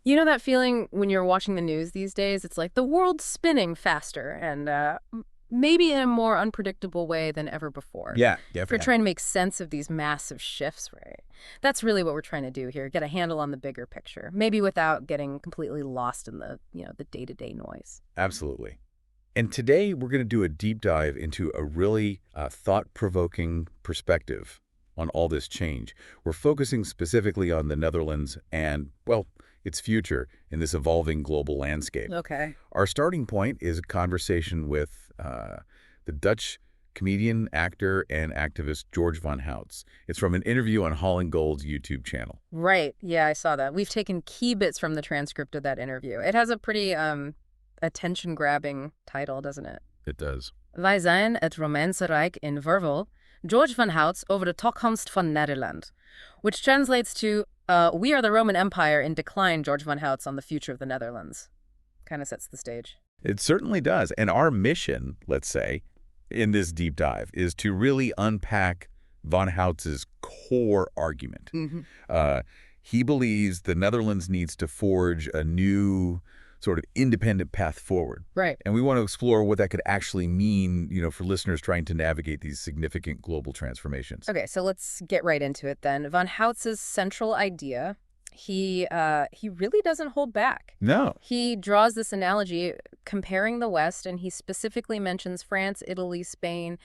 You know that feeling when you're watching the news these days? It's like the world's spinning faster and maybe in a more unpredictable way than ever before. Yeah, If you're yeah. trying to make sense of these massive shifts, right? That's really what we're trying to do here, get a handle on the bigger picture, maybe without getting completely lost in the day-to-day noise. Absolutely. And today we're going to do a deep dive into a really thought-provoking perspective on all this change. We're focusing specifically on the Netherlands and, well, its future in this evolving global landscape. Okay. Our starting point is a conversation with the Dutch comedian, actor, and activist George van Houts. It's from an interview on Holland Gold's YouTube channel. Right. Yeah, I saw that. We've taken key bits from the transcript of that interview. It has a pretty attention-grabbing title, doesn't it? It does. Wij zijn het Romeinse Rijk in verval, George van Houts over de toekomst van Nederland, which translates to, we are the Roman Empire in decline, George van Houts on the future of the Netherlands. Kind of sets the stage. It certainly does. And our mission, let's say, in this deep dive is to really unpack von Houts's core argument. He believes the Netherlands needs to forge a new sort of independent path forward. Right. And we want to explore what that could actually mean, for listeners trying to navigate these significant global transformations. Okay, so let's get right into it then. Von Houts's central idea, he really doesn't hold back. No. He draws this analogy comparing the West, and he specifically mentions France, Italy, Spain,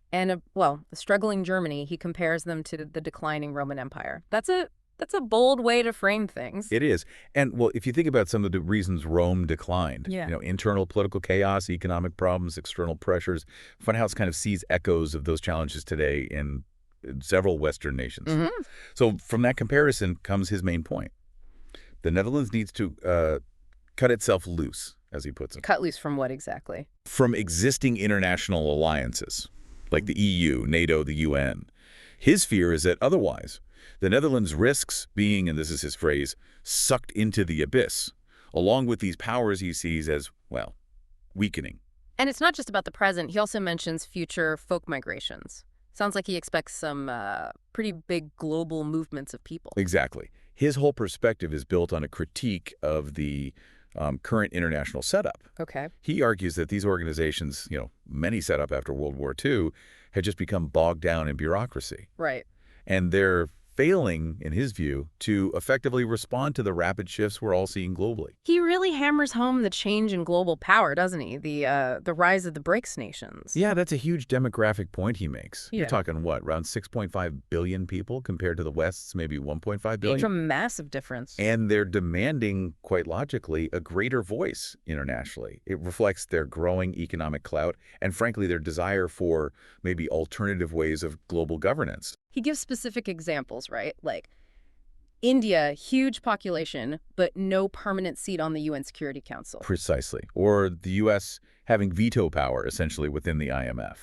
and, the struggling Germany. He compares them to the declining Roman Empire. That's a bold way to frame things. It is. And, well, if you think about some of the reasons Rome declined, Yeah. Internal political chaos, economic problems, external pressures, von Houts kind of sees echoes of those challenges today in several Western nations. So from that comparison comes his main point. The Netherlands needs to cut itself loose, as he puts it, Cut loose from what exactly? from existing international alliances like the EU, NATO, the UN. His fear is that otherwise, the Netherlands risks being, and this is his phrase, sucked into the abyss, along with these powers he sees as, well, weakening. And it's not just about the present. He also mentions future folk migrations. Sounds like he expects some pretty big global movements of people. Exactly. His whole perspective is built on a critique of the current international setup. Okay. He argues that these organizations, many set up after World War II, had just become bogged down in bureaucracy. Right. And they're failing, in his view, to effectively respond to the rapid shifts we're all seeing globally. He really hammers home the change in global power, doesn't he? The rise of the BRICS nations. Yeah, that's a huge demographic point he makes. Yeah. You're talking, what, around 6.5 billion people compared to the West's maybe 1.5 billion? It's a massive difference. And they're demanding, quite logically, a greater voice internationally. It reflects their growing economic clout and, frankly, their desire for maybe alternative ways of global governance. He gives specific examples, right? Like India, huge population, but no permanent seat on the UN Security Council. Precisely. Or the U.S. having veto power, essentially, within the IMF.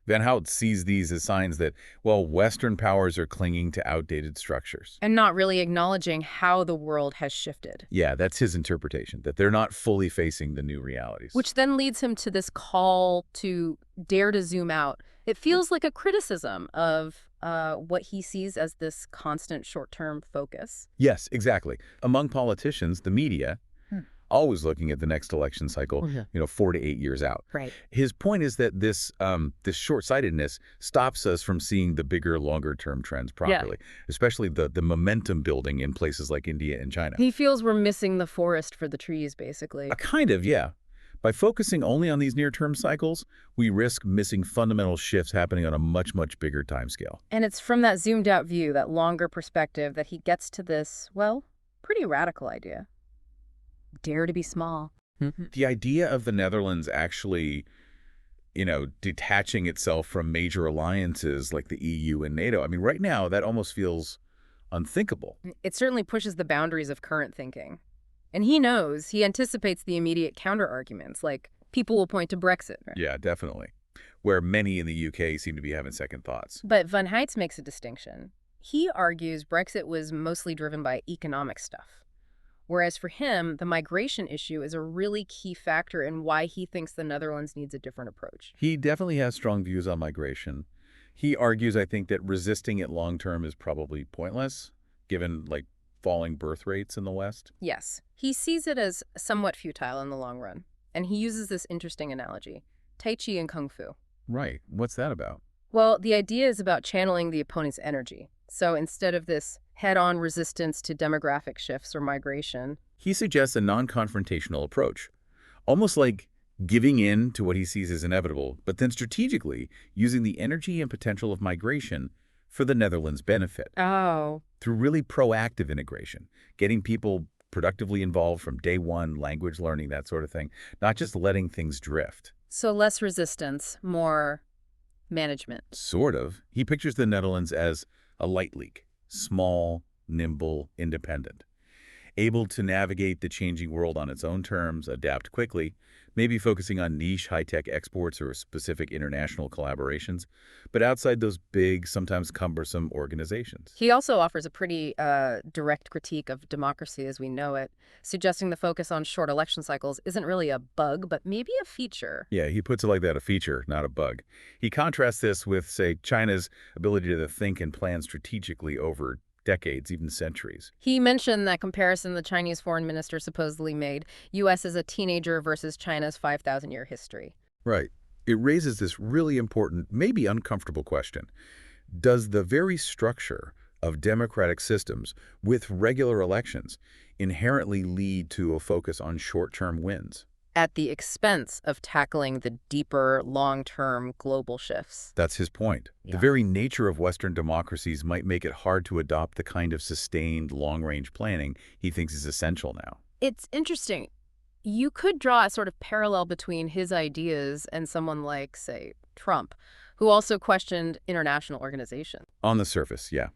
Van Hout sees these as signs that, well, Western powers are clinging to outdated structures. And not really acknowledging how the world has shifted. Yeah, that's his interpretation, that they're not fully facing the new realities. Which then leads him to this call to dare to zoom out. It feels like a criticism of what he sees as this constant short-term focus. Yes, exactly. Among politicians, the media, always looking at the next election cycle, 4 to 8 years out. Right. His point is that this short-sightedness stops us from seeing the bigger, longer-term trends properly, especially the momentum building in places like India and China. He feels we're missing the forest for the trees, basically. Kind of, yeah. By focusing only on these near-term cycles, we risk missing fundamental shifts happening on a much, much bigger timescale. And it's from that zoomed-out view, that longer perspective, that he gets to this, pretty radical idea. Dare to be small. The idea of the Netherlands actually, detaching itself from major alliances like the EU and NATO, I mean, right now, that almost feels unthinkable. It certainly pushes the boundaries of current thinking. And he anticipates the immediate counter-arguments, like people will point to Brexit. Right? Yeah, definitely. Where many in the UK seem to be having second thoughts. But Van Houts makes a distinction. He argues Brexit was mostly driven by economic stuff. Whereas for him, the migration issue is a really key factor in why he thinks the Netherlands needs a different approach. He definitely has strong views on migration. He argues, I think, that resisting it long-term is probably pointless, given, falling birth rates in the West? Yes, he sees it as somewhat futile in the long run, and he uses this interesting analogy, Tai Chi and Kung Fu. Right. What's that about? Well, the idea is about channeling the opponent's energy. So instead of this head-on resistance to demographic shifts or migration, He suggests a non-confrontational approach, almost like giving in to what he sees as inevitable, but then strategically using the energy and potential of migration for the Netherlands' benefit oh, through really proactive integration, getting people productively involved from day one, language learning, that sort of thing, not just letting things drift. so less resistance, more management. Sort of. He pictures the Netherlands as a light leak, small, nimble, independent, able to navigate the changing world on its own terms, adapt quickly, maybe focusing on niche high-tech exports or specific international collaborations, but outside those big, sometimes cumbersome organizations. He also offers a pretty direct critique of democracy as we know it, suggesting the focus on short election cycles isn't really a bug, but maybe a feature. Yeah, he puts it like that, a feature, not a bug. He contrasts this with, say, China's ability to think and plan strategically over decades, even centuries. He mentioned that comparison the Chinese foreign minister supposedly made, U.S. as a teenager versus China's 5,000-year history. Right. It raises this really important, maybe uncomfortable question. Does the very structure of democratic systems with regular elections inherently lead to a focus on short-term wins? At the expense of tackling the deeper, long-term global shifts. That's his point. The Yeah. very nature of Western democracies might make it hard to adopt the kind of sustained long-range planning he thinks is essential now. It's interesting. You could draw a sort of parallel between his ideas and someone like, say, Trump, who also questioned international organization. On the surface, yeah.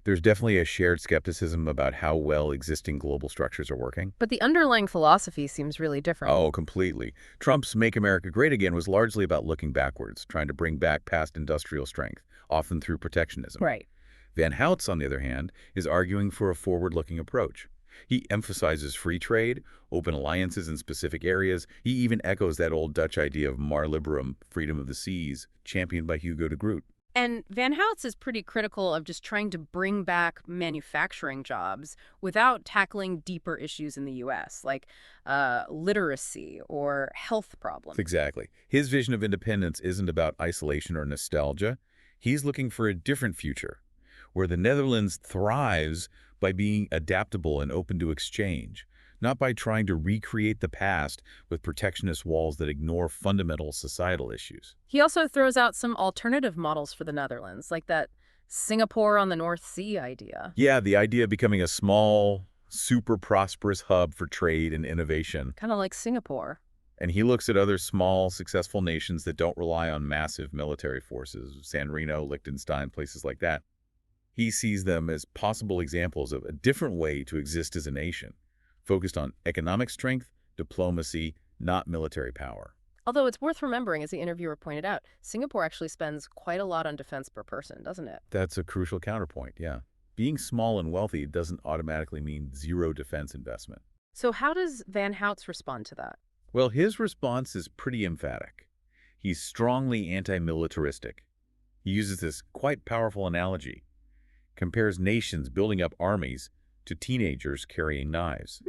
There's definitely a shared skepticism about how well existing global structures are working. But the underlying philosophy seems really different. Oh, completely. Trump's Make America Great Again was largely about looking backwards, trying to bring back past industrial strength, often through protectionism. Right. Van Houtz, on the other hand, is arguing for a forward-looking approach. He emphasizes free trade, open alliances in specific areas. He even echoes that old Dutch idea of mar liberum, freedom of the seas, championed by Hugo de Groot. And Van Houtz is pretty critical of just trying to bring back manufacturing jobs without tackling deeper issues in the U.S., like literacy or health problems. Exactly. His vision of independence isn't about isolation or nostalgia. He's looking for a different future, where the Netherlands thrives by being adaptable and open to exchange, not by trying to recreate the past with protectionist walls that ignore fundamental societal issues. He also throws out some alternative models for the Netherlands, like that Singapore on the North Sea idea. Yeah, the idea of becoming a small, super prosperous hub for trade and innovation. Kind of like Singapore. And he looks at other small, successful nations that don't rely on massive military forces, San Marino, Liechtenstein, places like that. He sees them as possible examples of a different way to exist as a nation, focused on economic strength, diplomacy, not military power. Although it's worth remembering, as the interviewer pointed out, Singapore actually spends quite a lot on defense per person, doesn't it? That's a crucial counterpoint, yeah. Being small and wealthy doesn't automatically mean zero defense investment. So how does Van Houtz respond to that? Well, his response is pretty emphatic. He's strongly anti-militaristic. He uses this quite powerful analogy, compares nations building up armies to teenagers carrying knives.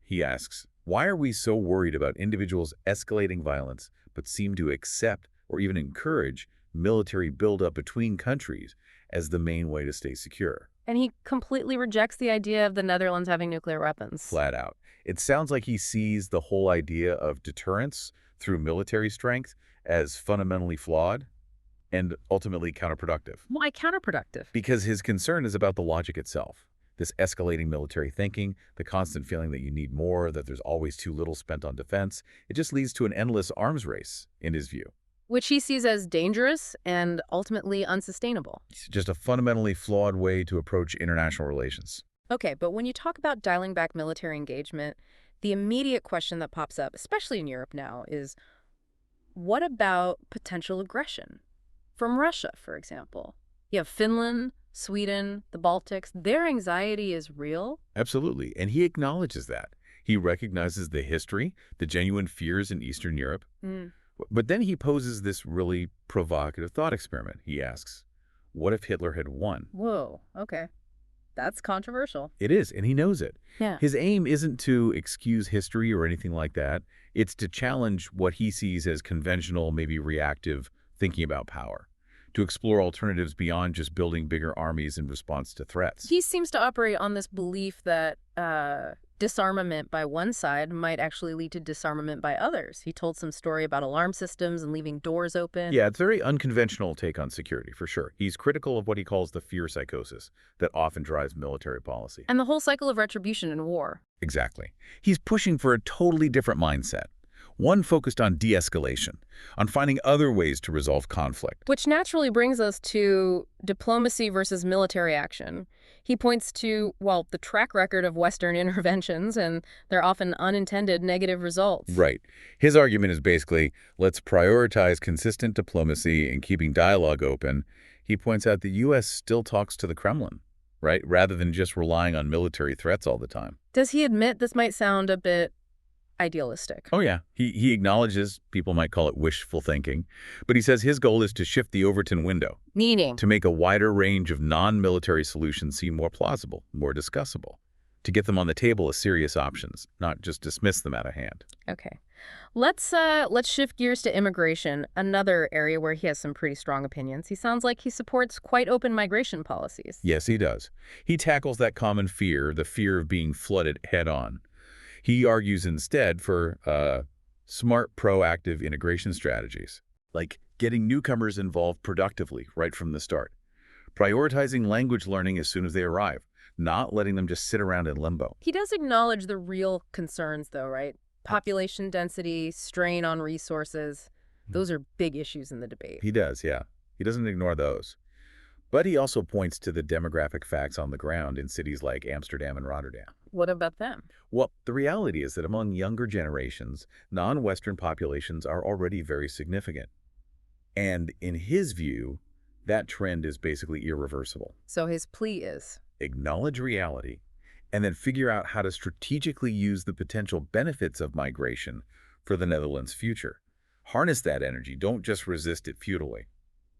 He asks, why are we so worried about individuals escalating violence but seem to accept or even encourage military buildup between countries as the main way to stay secure? And he completely rejects the idea of the Netherlands having nuclear weapons. Flat out. It sounds like he sees the whole idea of deterrence through military strength as fundamentally flawed and ultimately counterproductive. Why counterproductive? Because his concern is about the logic itself. This escalating military thinking, the constant feeling that you need more, that there's always too little spent on defense, it just leads to an endless arms race, in his view. Which he sees as dangerous and ultimately unsustainable. It's just a fundamentally flawed way to approach international relations. Okay, but when you talk about dialing back military engagement, the immediate question that pops up, especially in Europe now, is what about potential aggression? From Russia, for example. You have Finland, Sweden, the Baltics. Their anxiety is real. Absolutely, and he acknowledges that. He recognizes the history, the genuine fears in Eastern Europe. But then he poses this really provocative thought experiment. He asks, what if Hitler had won? Whoa, okay. That's controversial. It is, and he knows it. Yeah. His aim isn't to excuse history or anything like that. It's to challenge what he sees as conventional, maybe reactive thinking about power, to explore alternatives beyond just building bigger armies in response to threats. He seems to operate on this belief that disarmament by one side might actually lead to disarmament by others. He told some story about alarm systems and leaving doors open. Yeah, it's a very unconventional take on security, for sure. He's critical of what he calls the fear psychosis that often drives military policy. And the whole cycle of retribution in war. Exactly. He's pushing for a totally different mindset, one focused on de-escalation, on finding other ways to resolve conflict. Which naturally brings us to diplomacy versus military action. He points to, well, the track record of Western interventions and their often unintended negative results. Right. His argument is basically, let's prioritize consistent diplomacy and keeping dialogue open. He points out the U.S. still talks to the Kremlin, right, rather than just relying on military threats all the time. Does he admit this might sound a bit idealistic? Oh, yeah. He acknowledges people might call it wishful thinking, but he says his goal is to shift the Overton window, Meaning? to make a wider range of non-military solutions seem more plausible, more discussable, to get them on the table as serious options, not just dismiss them out of hand. Okay. Let's shift gears to immigration, another area where he has some pretty strong opinions. He sounds like he supports quite open migration policies. Yes, he does. He tackles that common fear, the fear of being flooded head-on. He argues instead for smart, proactive integration strategies, like getting newcomers involved productively right from the start, prioritizing language learning as soon as they arrive, not letting them just sit around in limbo. He does acknowledge the real concerns, though, right? Population density, strain on resources. Those are big issues in the debate. He does, yeah. He doesn't ignore those. But he also points to the demographic facts on the ground in cities like Amsterdam and Rotterdam. What about them? Well, the reality is that among younger generations, non-Western populations are already very significant. And in his view, that trend is basically irreversible. So his plea is? Acknowledge reality, and then figure out how to strategically use the potential benefits of migration for the Netherlands' future. Harness that energy, don't just resist it futilely.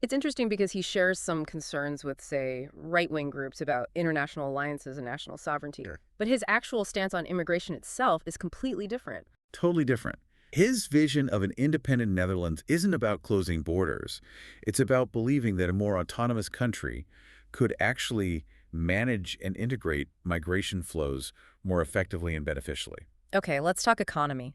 It's interesting because he shares some concerns with, say, right-wing groups about international alliances and national sovereignty. Sure. But his actual stance on immigration itself is completely different. Totally different. His vision of an independent Netherlands isn't about closing borders. It's about believing that a more autonomous country could actually manage and integrate migration flows more effectively and beneficially. Okay, let's talk economy.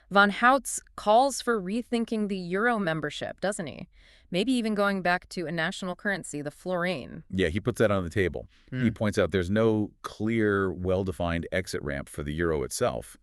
Von Houts calls for rethinking the euro membership, doesn't he? Maybe even going back to a national currency, the florin. Yeah, he puts that on the table. He points out there's no clear, well-defined exit ramp for the euro itself.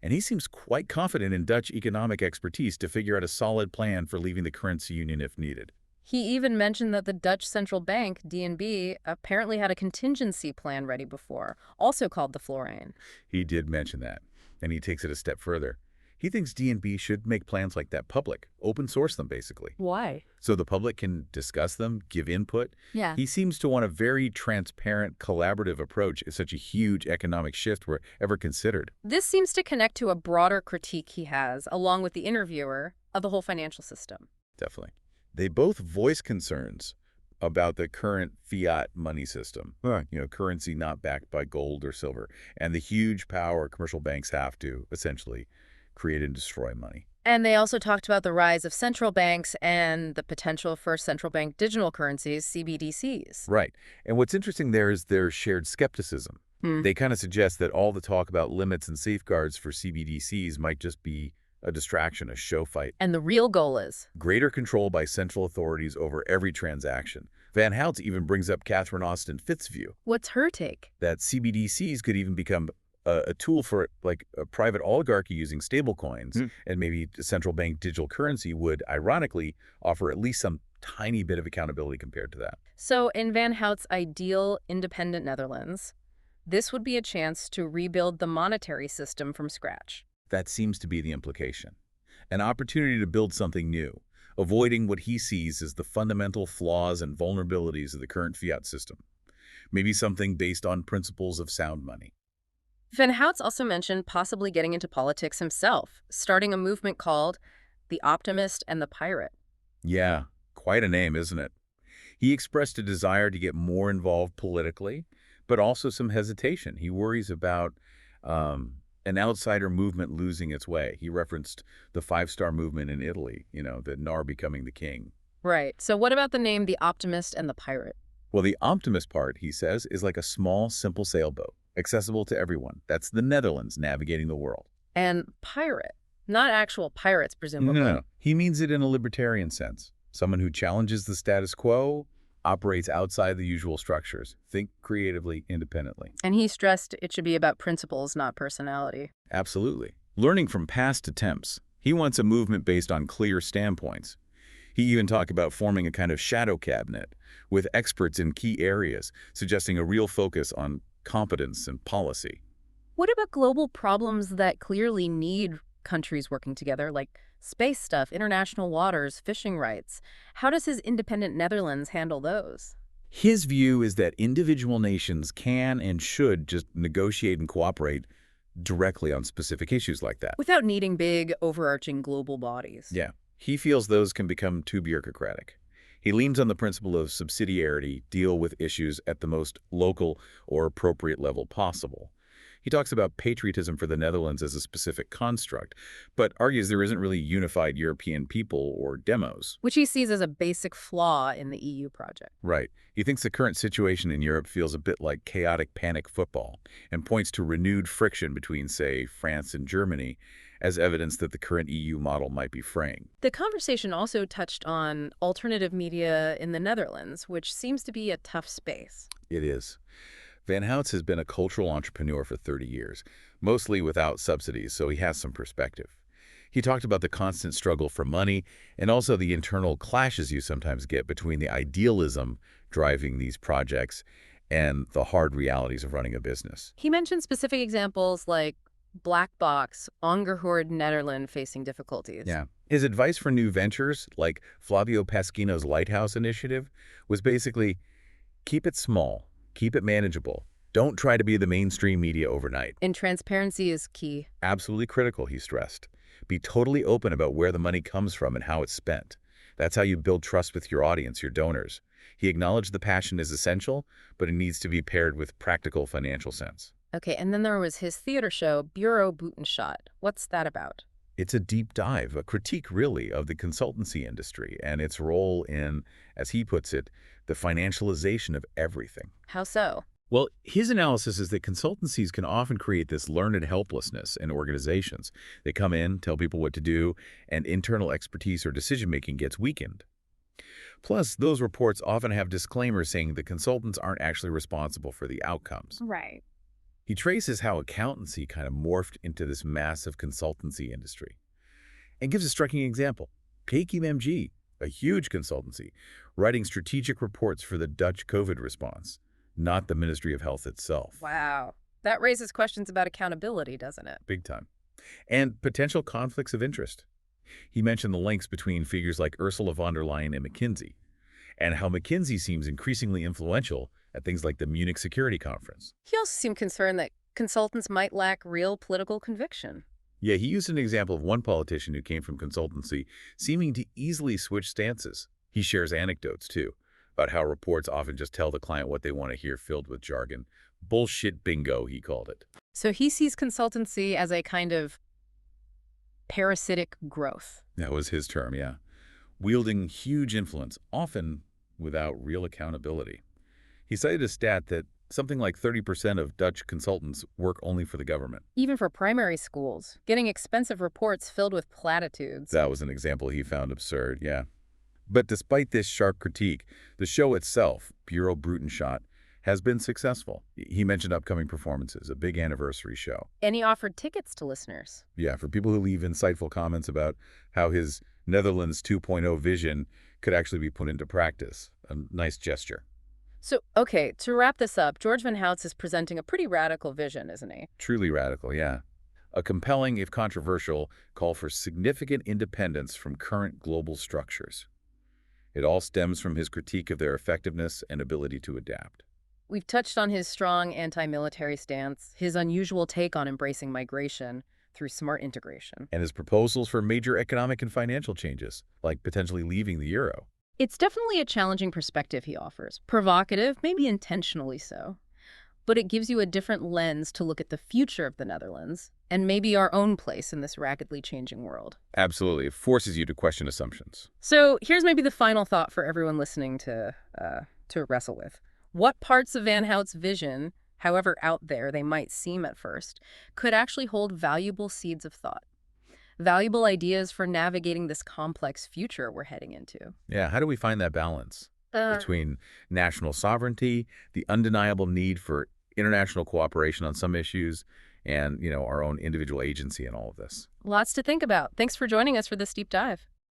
And he seems quite confident in Dutch economic expertise to figure out a solid plan for leaving the currency union if needed. He even mentioned that the Dutch central bank, DNB, apparently had a contingency plan ready before, also called the florin. He did mention that, and he takes it a step further. He thinks DNB should make plans like that public, open source them basically, Why? so the public can discuss them, give input. Yeah. He seems to want a very transparent, collaborative approach if such a huge economic shift were ever considered. This seems to connect to a broader critique he has, along with the interviewer, of the whole financial system. Definitely. They both voice concerns about the current fiat money system, currency not backed by gold or silver, and the huge power commercial banks have to essentially create and destroy money. And they also talked about the rise of central banks and the potential for central bank digital currencies, CBDCs. Right. And what's interesting there is their shared skepticism. They kind of suggest that all the talk about limits and safeguards for CBDCs might just be a distraction, a show fight. And the real goal is? Greater control by central authorities over every transaction. Van Houts even brings up Catherine Austin Fitts' view What's her take? that CBDCs could even become a tool for like a private oligarchy using stablecoins, and maybe central bank digital currency would, ironically, offer at least some tiny bit of accountability compared to that. So in Van Houts' ideal independent Netherlands, this would be a chance to rebuild the monetary system from scratch. That seems to be the implication. An opportunity to build something new, avoiding what he sees as the fundamental flaws and vulnerabilities of the current fiat system. Maybe something based on principles of sound money. Van Houts also mentioned possibly getting into politics himself, starting a movement called the Optimist and the Pirate. Yeah, quite a name, isn't it? He expressed a desire to get more involved politically, but also some hesitation. He worries about an outsider movement losing its way. He referenced the five-star movement in Italy, the Nar becoming the king. Right. So what about the name the optimist and the pirate? Well, the optimist part, he says, is like a small, simple sailboat, accessible to everyone. That's the Netherlands navigating the world. And pirate. Not actual pirates, No. presumably. He means it in a libertarian sense. Someone who challenges the status quo, operates outside the usual structures, think creatively, independently. And he stressed it should be about principles, not personality. Absolutely. Learning from past attempts. He wants a movement based on clear standpoints. He even talked about forming a kind of shadow cabinet with experts in key areas, suggesting a real focus on competence and policy. What about global problems that clearly need countries working together, like space stuff, international waters, fishing rights? How does his independent Netherlands handle those? His view is that individual nations can and should just negotiate and cooperate directly on specific issues like that. Without needing big, overarching global bodies. Yeah, he feels those can become too bureaucratic. He leans on the principle of subsidiarity, deal with issues at the most local or appropriate level possible. He talks about patriotism for the Netherlands as a specific construct, but argues there isn't really unified European people or demos. Which he sees as a basic flaw in the EU project. Right. He thinks the current situation in Europe feels a bit like chaotic panic football and points to renewed friction between, say, France and Germany as evidence that the current EU model might be fraying. The conversation also touched on alternative media in the Netherlands, which seems to be a tough space. It is. Van Houts has been a cultural entrepreneur for 30 years, mostly without subsidies, so he has some perspective. He talked about the constant struggle for money and also the internal clashes you sometimes get between the idealism driving these projects and the hard realities of running a business. He mentioned specific examples like Black Box, Ongehoord Nederland facing difficulties. Yeah. His advice for new ventures, like Flavio Pasquino's Lighthouse Initiative, was basically keep it small, keep it manageable. Don't try to be the mainstream media overnight. And transparency is key. Absolutely critical, he stressed. Be totally open about where the money comes from and how it's spent. That's how you build trust with your audience, your donors. He acknowledged the passion is essential, but it needs to be paired with practical financial sense. Okay, and then there was his theater show, Bureau Butenschot. What's that about? It's a deep dive, a critique, really, of the consultancy industry and its role in, as he puts it, the financialization of everything. How so? Well, his analysis is that consultancies can often create this learned helplessness in organizations. They come in, tell people what to do, and internal expertise or decision-making gets weakened. Plus, those reports often have disclaimers saying the consultants aren't actually responsible for the outcomes. Right. He traces how accountancy kind of morphed into this massive consultancy industry and gives a striking example. KPMG, a huge consultancy, writing strategic reports for the Dutch COVID response, not the Ministry of Health itself. Wow. That raises questions about accountability, doesn't it? Big time. And potential conflicts of interest. He mentioned the links between figures like Ursula von der Leyen and McKinsey, and how McKinsey seems increasingly influential at things like the Munich Security Conference. He also seemed concerned that consultants might lack real political conviction. Yeah, he used an example of one politician who came from consultancy seeming to easily switch stances. He shares anecdotes, too, about how reports often just tell the client what they want to hear filled with jargon. Bullshit bingo, he called it. So he sees consultancy as a kind of parasitic growth. That was his term, yeah. Wielding huge influence, often without real accountability. He cited a stat that something like 30% of Dutch consultants work only for the government. Even for primary schools, getting expensive reports filled with platitudes. That was an example he found absurd, yeah. But despite this sharp critique, the show itself, Bureau Butenschot, has been successful. He mentioned upcoming performances, a big anniversary show. And he offered tickets to listeners. Yeah, for people who leave insightful comments about how his Netherlands 2.0 vision could actually be put into practice. A nice gesture. So, okay, to wrap this up, George Van Houts is presenting a pretty radical vision, isn't he? Truly radical, yeah. A compelling, if controversial, call for significant independence from current global structures. It all stems from his critique of their effectiveness and ability to adapt. We've touched on his strong anti-military stance, his unusual take on embracing migration through smart integration. And his proposals for major economic and financial changes, like potentially leaving the euro. It's definitely a challenging perspective he offers. Provocative, maybe intentionally so. but it gives you a different lens to look at the future of the Netherlands and maybe our own place in this rapidly changing world. Absolutely. It forces you to question assumptions. So here's maybe the final thought for everyone listening to wrestle with. What parts of Van Hout's vision, however out there they might seem at first, could actually hold valuable seeds of thought? Valuable ideas for navigating this complex future we're heading into. Yeah, how do we find that balance Uh, between national sovereignty, the undeniable need for international cooperation on some issues, and, our own individual agency in all of this? Lots to think about. Thanks for joining us for this deep dive.